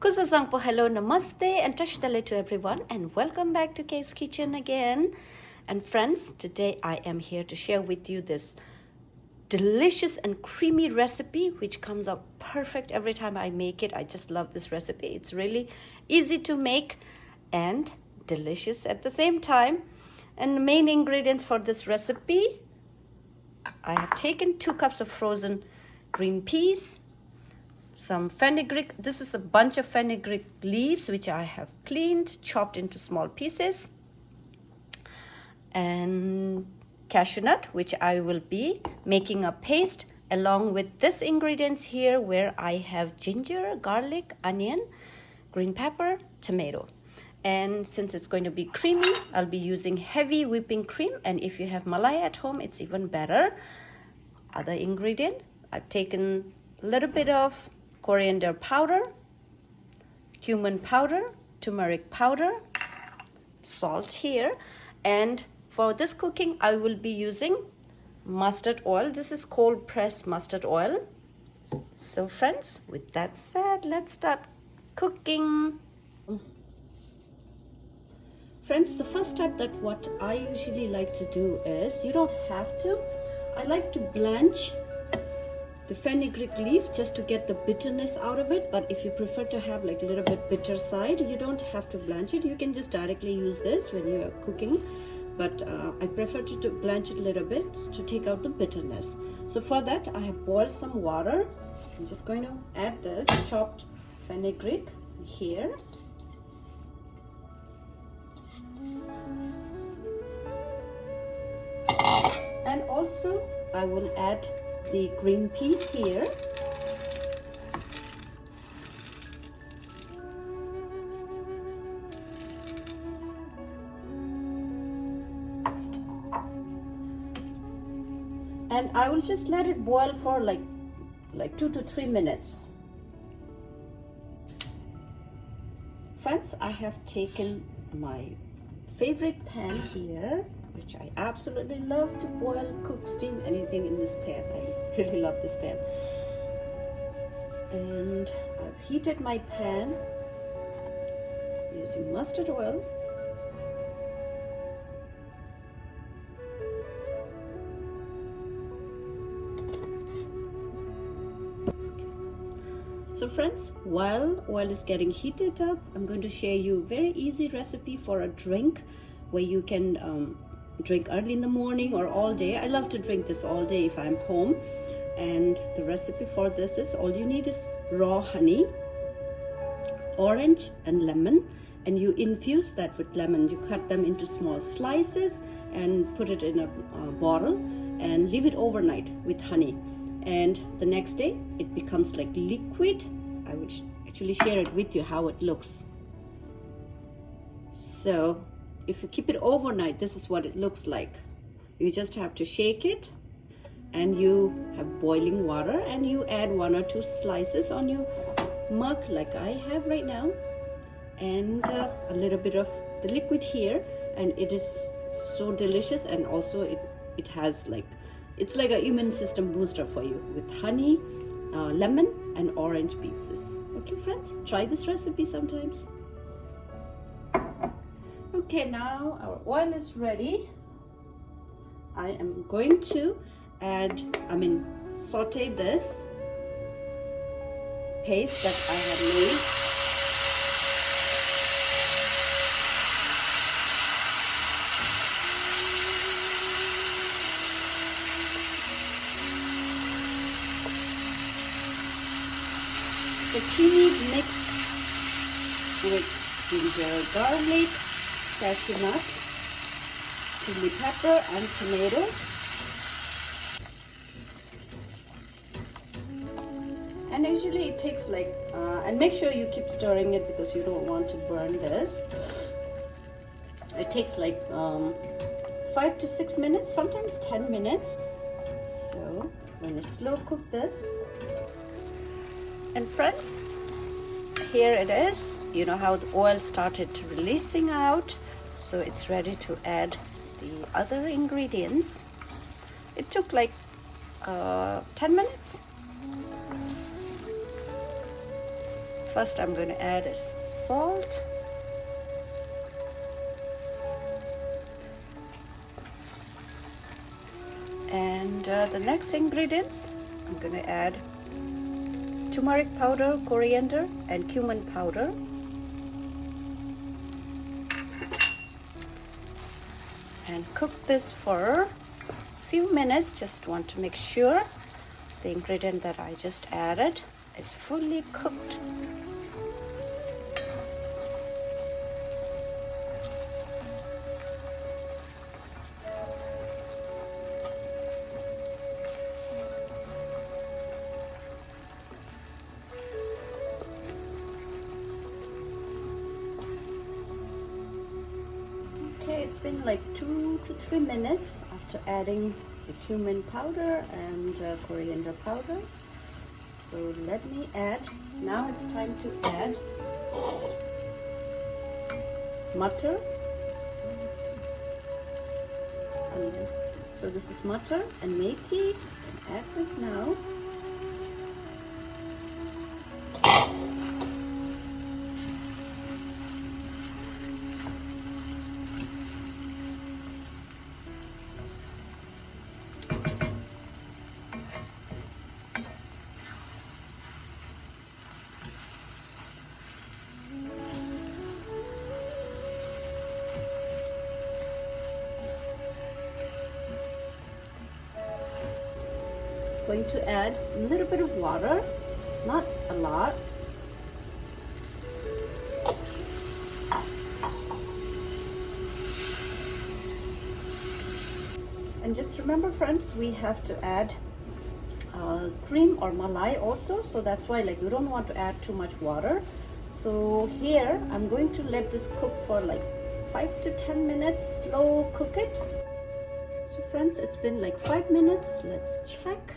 Kusasang po, hello, namaste, and tashdale to everyone, and welcome back to Kate's Kitchen again. And friends, today I am here to share with you this delicious and creamy recipe which comes out perfect every time I make it. I just love this recipe. It's really easy to make and delicious at the same time. And the main ingredients for this recipe, I have taken 2 cups of frozen green peas, some fenugreek. This is a bunch of fenugreek leaves which I have cleaned, chopped into small pieces, and cashew nut, which I will be making a paste along with this ingredients here, where I have ginger, garlic, onion, green pepper, tomato. And since it's going to be creamy, I'll be using heavy whipping cream, and if you have malai at home, it's even better. Other ingredient, I've taken a little bit of coriander powder, cumin powder, turmeric powder, salt here, and for this cooking I will be using mustard oil. This is cold pressed mustard oil. So friends, with that said, let's start cooking. Friends, the first step that what I usually like to do is, you don't have to, I like to blanch the fenugreek leaf just to get the bitterness out of it. But if you prefer to have like a little bit bitter side, you don't have to blanch it. You can just directly use this when you are cooking, but I prefer to blanch it a little bit to take out the bitterness. So for that, I have boiled some water. I'm just going to add this chopped fenugreek here. And also I will add the green peas here. And I will just let it boil for like 2 to 3 minutes. Friends, I have taken my favorite pan here, which I absolutely love to boil, cook, steam, anything in this pan. I really love this pan. And I've heated my pan using mustard oil. So friends, while oil is getting heated up, I'm going to share you a very easy recipe for a drink where you can drink early in the morning or all day. I love to drink this all day if I'm home. And the recipe for this is, all you need is raw honey, orange and lemon, and you infuse that with lemon. You cut them into small slices and put it in a bottle and leave it overnight with honey. And the next day it becomes like liquid. I would actually share it with you how it looks. So if you keep it overnight, this is what it looks like. You just have to shake it, and you have boiling water, and you add 1 or 2 slices on your mug like I have right now, and a little bit of the liquid here, and it is so delicious. And also it has like, it's like an immune system booster for you with honey, lemon and orange pieces. Okay friends, try this recipe sometimes. Okay, now our oil is ready. I am going to saute this paste that I have made. The creamy mix with ginger, garlic, cashew nut, chili pepper and tomato. And usually it takes like, and make sure you keep stirring it because you don't want to burn this. It takes like 5 to 6 minutes, sometimes 10 minutes. So I'm going to slow cook this. And friends, here it is. You know how the oil started releasing out, so it's ready to add the other ingredients. It took like 10 minutes. first I'm going to add is salt. And the next ingredients I'm going to add is turmeric powder, coriander, and cumin powder. And cook this for a few minutes. Just want to make sure the ingredient that I just added is fully cooked. Okay, it's been like 2 to 3 minutes after adding the cumin powder and coriander powder. So let me add, now it's time to add Matar. So this is Matar and Methi. Add this now. Going to add a little bit of water, not a lot. And just remember, friends, we have to add cream or malai also, so that's why like you don't want to add too much water. So here I'm going to let this cook for like 5 to 10 minutes, slow cook it. So friends, it's been like 5 minutes. Let's check.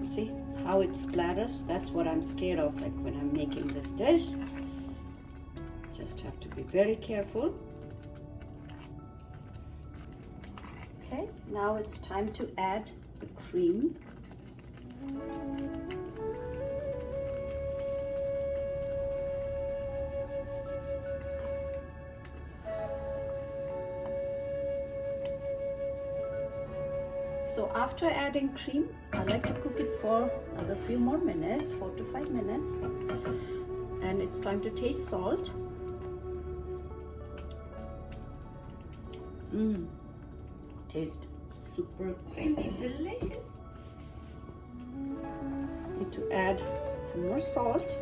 See how it splatters? That's what I'm scared of, like when I'm making this dish. Just have to be very careful. Okay, now it's time to add the cream. So after adding cream, I like to cook it for another few more minutes, 4 to 5 minutes. And it's time to taste salt. Taste super creamy, delicious. Need to add some more salt.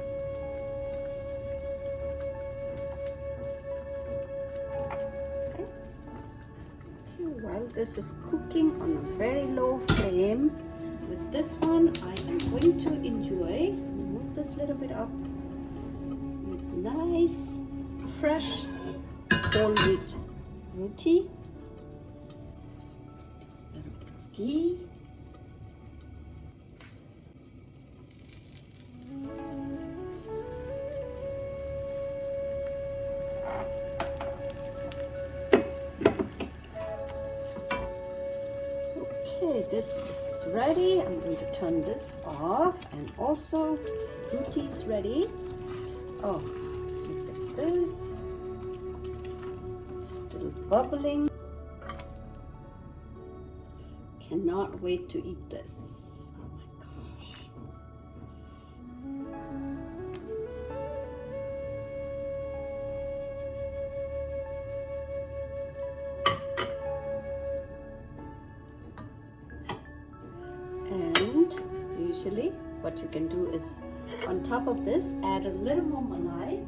While this is cooking on a very low flame, with this one I am going to enjoy, move this little bit up, with nice fresh whole wheat roti, a little bit of ghee, this is ready. I'm going to turn this off, and also roti is ready. Oh, look at this. It's still bubbling. Cannot wait to eat this. Oh my gosh. And usually what you can do is on top of this add a little more malai,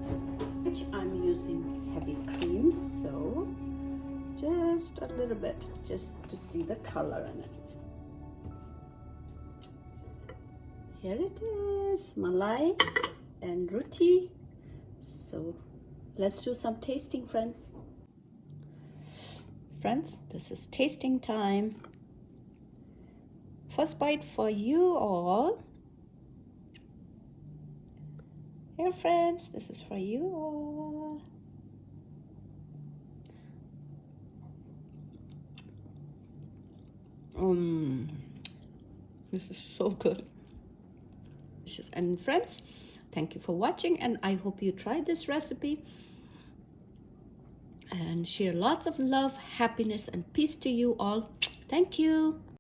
which I'm using heavy cream, so just a little bit, just to see the color in it. Here it is, malai and roti. So let's do some tasting, friends. Friends, this is tasting time. First bite for you all. Here, friends, this is for you all. This is so good. And friends, thank you for watching, and I hope you try this recipe and share lots of love, happiness, and peace to you all. Thank you.